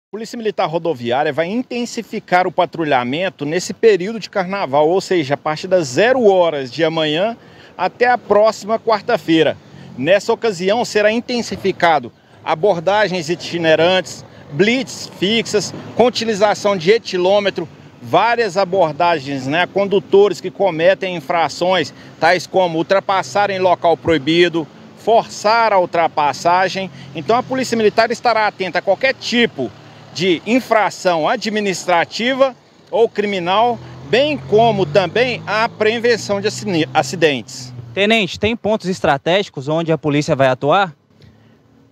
Speaker 4: A Polícia Militar Rodoviária vai intensificar o patrulhamento nesse período de carnaval, ou seja, a partir das 0 horas de amanhã até a próxima quarta-feira. Nessa ocasião será intensificado abordagens itinerantes, blitz fixas, com utilização de etilômetro, várias abordagens, a condutores que cometem infrações, tais como ultrapassar em local proibido, forçar a ultrapassagem. Então a Polícia Militar estará atenta a qualquer tipo de infração administrativa ou criminal, bem como também a prevenção de acidentes.
Speaker 2: Tenente, tem pontos estratégicos onde a polícia vai atuar?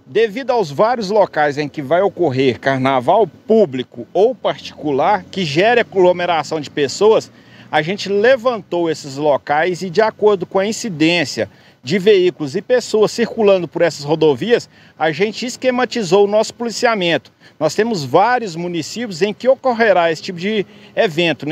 Speaker 4: Devido aos vários locais em que vai ocorrer carnaval público ou particular que gere aglomeração de pessoas, a gente levantou esses locais e, de acordo com a incidência de veículos e pessoas circulando por essas rodovias, a gente esquematizou o nosso policiamento. Nós temos vários municípios em que ocorrerá esse tipo de evento,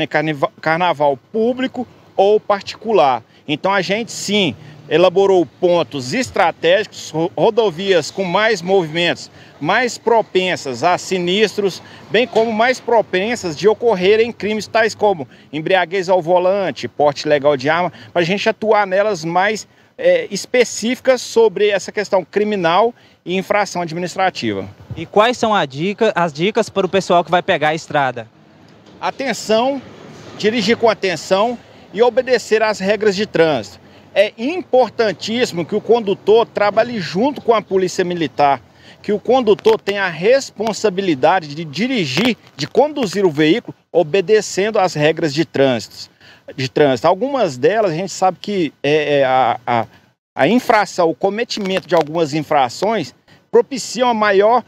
Speaker 4: carnaval público ou particular. Então a gente sim elaborou pontos estratégicos, rodovias com mais movimentos, mais propensas a sinistros, bem como mais propensas de ocorrerem crimes tais como embriaguez ao volante, porte ilegal de arma, para a gente atuar nelas mais específicas sobre essa questão criminal e infração administrativa.
Speaker 2: E quais são as dicas para o pessoal que vai pegar a estrada?
Speaker 4: Atenção, dirigir com atenção e obedecer às regras de trânsito. É importantíssimo que o condutor trabalhe junto com a Polícia Militar, que o condutor tenha a responsabilidade de dirigir, de conduzir o veículo obedecendo às regras de trânsito. Algumas delas a gente sabe que a infração, o cometimento de algumas infrações propiciam a maior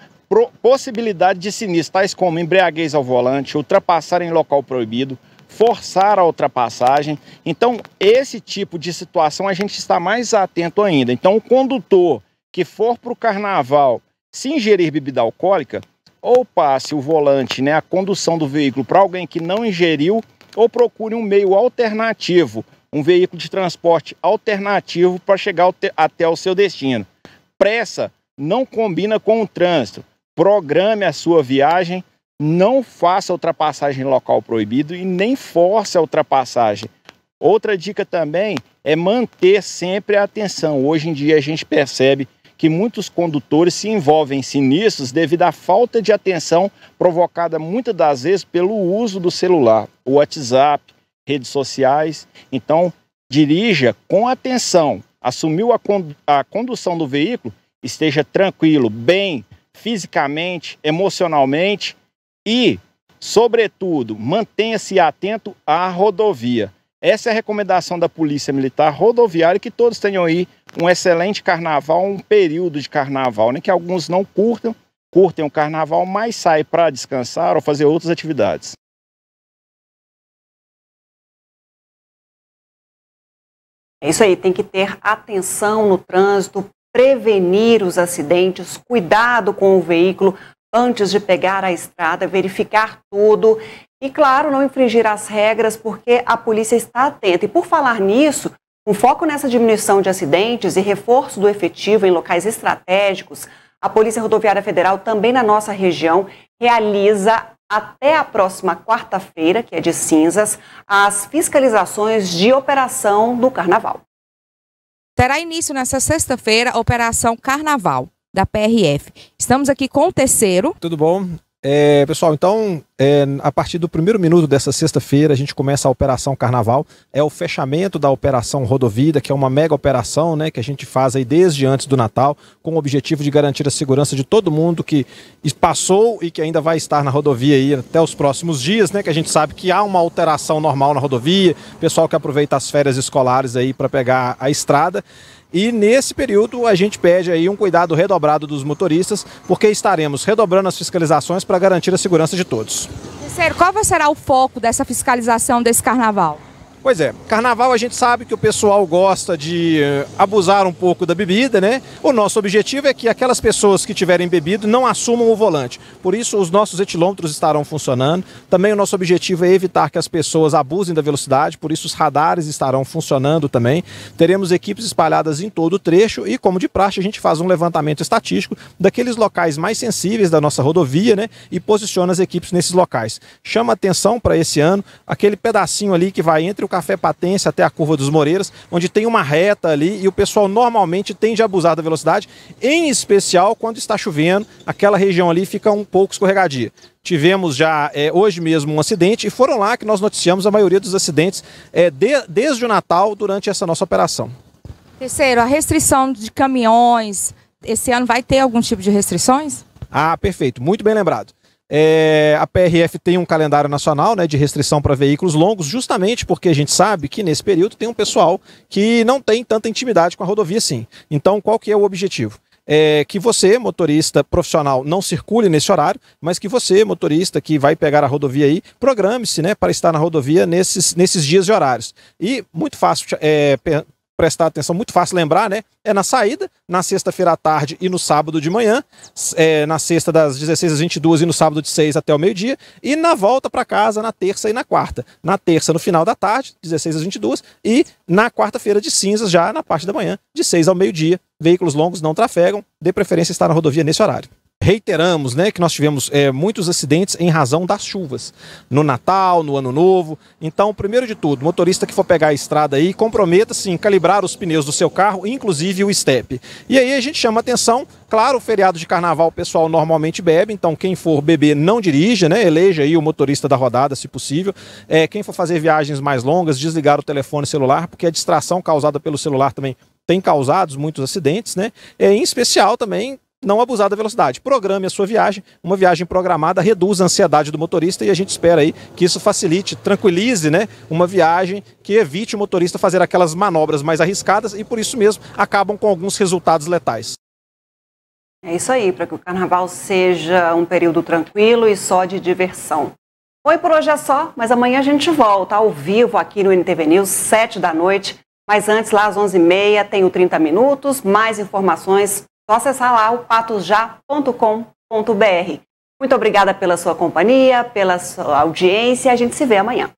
Speaker 4: possibilidade de sinistro, tais como embriaguez ao volante, ultrapassar em local proibido, forçar a ultrapassagem. Então, esse tipo de situação a gente está mais atento ainda. Então, o condutor que for para o carnaval se ingerir bebida alcoólica, ou passe o volante, a condução do veículo para alguém que não ingeriu, ou procure um meio alternativo, um veículo de transporte alternativo para chegar até o seu destino. Pressa não combina com o trânsito. Programe a sua viagem, não faça ultrapassagem em local proibido e nem force a ultrapassagem. Outra dica também é manter sempre a atenção. Hoje em dia a gente percebe que muitos condutores se envolvem em sinistros devido à falta de atenção provocada muitas das vezes pelo uso do celular, o WhatsApp, redes sociais. Então, dirija com atenção. Assumiu a condução do veículo, esteja tranquilo, bem fisicamente, emocionalmente e, sobretudo, mantenha-se atento à rodovia. Essa é a recomendação da Polícia Militar Rodoviária, que todos tenham aí um excelente carnaval, um período de carnaval, que alguns não curtem o carnaval, mas saem para descansar ou fazer outras atividades.
Speaker 1: É isso aí, tem que ter atenção no trânsito, prevenir os acidentes, cuidado com o veículo antes de pegar a estrada, verificar tudo E, claro, não infringir as regras porque a polícia está atenta. E por falar nisso, com foco nessa diminuição de acidentes e reforço do efetivo em locais estratégicos, a Polícia Rodoviária Federal, também na nossa região, realiza até a próxima quarta-feira, que é de cinzas, as fiscalizações de operação do Carnaval.
Speaker 6: Terá início nesta sexta-feira a Operação Carnaval, da PRF. Estamos aqui com o Terceiro.
Speaker 7: Tudo bom? Pessoal, então, a partir do primeiro minuto dessa sexta-feira, a gente começa a Operação Carnaval. É o fechamento da Operação Rodovida, que é uma mega operação, né, que a gente faz aí desde antes do Natal, com o objetivo de garantir a segurança de todo mundo que passou e que ainda vai estar na rodovia aí até os próximos dias, né, que a gente sabe que há uma alteração normal na rodovia, pessoal que aproveita as férias escolares aí para pegar a estrada. E nesse período a gente pede aí um cuidado redobrado dos motoristas, porque estaremos redobrando as fiscalizações para garantir a segurança de todos.
Speaker 6: Terceiro, qual será o foco dessa fiscalização desse carnaval?
Speaker 7: Pois é, carnaval a gente sabe que o pessoal gosta de abusar um pouco da bebida, né? O nosso objetivo é que aquelas pessoas que tiverem bebido não assumam o volante. Por isso os nossos etilômetros estarão funcionando. Também o nosso objetivo é evitar que as pessoas abusem da velocidade, por isso os radares estarão funcionando também. Teremos equipes espalhadas em todo o trecho e, como de praxe, a gente faz um levantamento estatístico daqueles locais mais sensíveis da nossa rodovia, né? E posiciona as equipes nesses locais. Chama atenção para esse ano, aquele pedacinho ali que vai entre o Café Patência até a Curva dos Moreiras, onde tem uma reta ali e o pessoal normalmente tende a abusar da velocidade, em especial quando está chovendo, aquela região ali fica um pouco escorregadia. Tivemos já hoje mesmo um acidente e foram lá que nós noticiamos a maioria dos acidentes desde o Natal durante essa nossa operação.
Speaker 6: Terceiro, a restrição de caminhões, esse ano vai ter algum tipo de restrições?
Speaker 7: Ah, perfeito, muito bem lembrado. A PRF tem um calendário nacional, né, de restrição para veículos longos, justamente porque a gente sabe que nesse período tem um pessoal que não tem tanta intimidade com a rodovia assim. Então, qual que é o objetivo? Que você, motorista profissional, não circule nesse horário, mas que você, motorista que vai pegar a rodovia aí, programe-se, né, para estar na rodovia nesses dias e horários. E muito fácil prestar atenção, muito fácil lembrar, né? É na saída, na sexta-feira à tarde e no sábado de manhã, na sexta das 16 às 22 e no sábado de 6 até o meio-dia, e na volta para casa na terça e na quarta. Na terça no final da tarde, 16 às 22, e na quarta-feira de cinzas, já na parte da manhã, de 6 ao meio-dia. Veículos longos não trafegam, dê preferência estar na rodovia nesse horário. Reiteramos, né, que nós tivemos muitos acidentes em razão das chuvas, no Natal, no Ano Novo. Então, primeiro de tudo, motorista que for pegar a estrada aí, comprometa-se em calibrar os pneus do seu carro, inclusive o estepe. E aí a gente chama atenção, claro, o feriado de carnaval o pessoal normalmente bebe, então quem for beber não dirija, né, eleja aí o motorista da rodada, se possível. Quem for fazer viagens mais longas, desligar o telefone celular, porque a distração causada pelo celular também tem causado muitos acidentes, né, em especial também não abusar da velocidade. Programe a sua viagem, uma viagem programada reduz a ansiedade do motorista e a gente espera aí que isso facilite, tranquilize, né, uma viagem que evite o motorista fazer aquelas manobras mais arriscadas e por isso mesmo acabam com alguns resultados letais.
Speaker 1: É isso aí, para que o carnaval seja um período tranquilo e só de diversão. Oi, por hoje é só, mas amanhã a gente volta ao vivo aqui no NTV News, 7 da noite. Mas antes, lá às 11h30, tem o 30 Minutos, mais informações. Só acessar lá o patosja.com.br. Muito obrigada pela sua companhia, pela sua audiência. A gente se vê amanhã.